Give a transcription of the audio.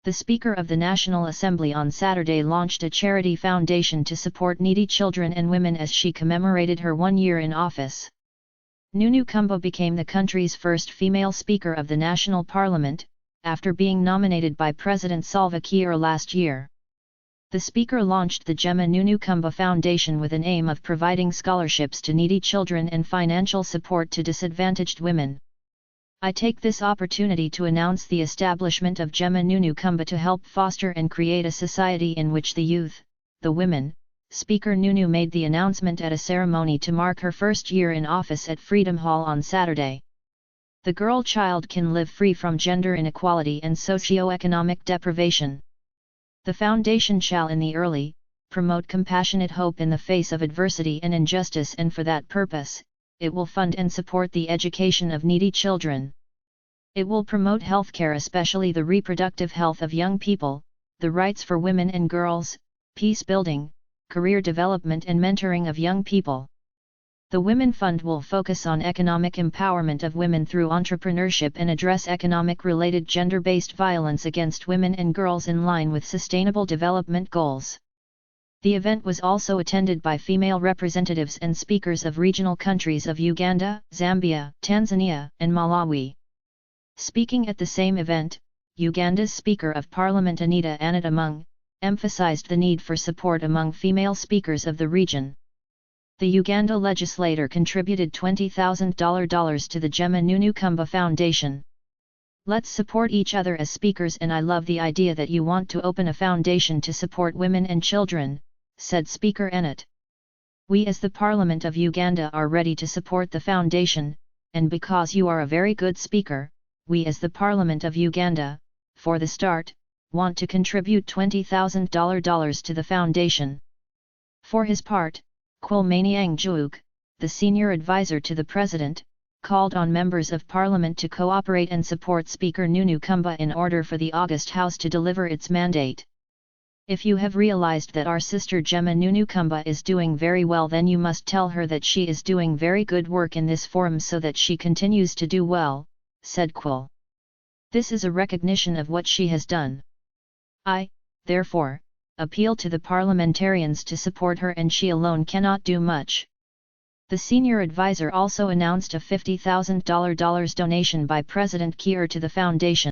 The Speaker of the National Assembly on Saturday launched a charity foundation to support needy children and women as she commemorated her 1 year in office. Nunu became the country's first female Speaker of the National Parliament, after being nominated by President Salva Kiir last year. The Speaker launched the Gemma Nunu Foundation with an aim of providing scholarships to needy children and financial support to disadvantaged women. I take this opportunity to announce the establishment of Gemma Nunu to help foster and create a society in which the youth, the women. Speaker Nunu made the announcement at a ceremony to mark her first year in office at Freedom Hall on Saturday. The girl child can live free from gender inequality and socio-economic deprivation. The foundation shall in the early, promote compassionate hope in the face of adversity and injustice, and for that purpose, it will fund and support the education of needy children. It will promote healthcare, especially the reproductive health of young people, the rights for women and girls, peace building, career development and mentoring of young people. The Women Fund will focus on economic empowerment of women through entrepreneurship and address economic-related gender-based violence against women and girls in line with Sustainable Development Goals. The event was also attended by female representatives and speakers of regional countries of Uganda, Zambia, Tanzania, and Malawi. Speaking at the same event, Uganda's Speaker of Parliament Anita Annatamung emphasized the need for support among female speakers of the region. The Uganda legislator contributed $20,000 to the Gemma Nunu Foundation. Let's support each other as speakers, and I love the idea that you want to open a foundation to support women and children, said Speaker Annette. We as the Parliament of Uganda are ready to support the foundation, and because you are a very good speaker, we as the Parliament of Uganda, for the start, want to contribute $20,000 to the foundation. For his part, Kwelmaniang Juuk, the senior advisor to the President, called on members of Parliament to cooperate and support Speaker Nunu in order for the August House to deliver its mandate. If you have realized that our sister Gemma Nunu is doing very well, then you must tell her that she is doing very good work in this forum so that she continues to do well, said Kwel. This is a recognition of what she has done. I, therefore, appeal to the parliamentarians to support her, and she alone cannot do much. The senior advisor also announced a $50,000 donation by President Kiir to the foundation.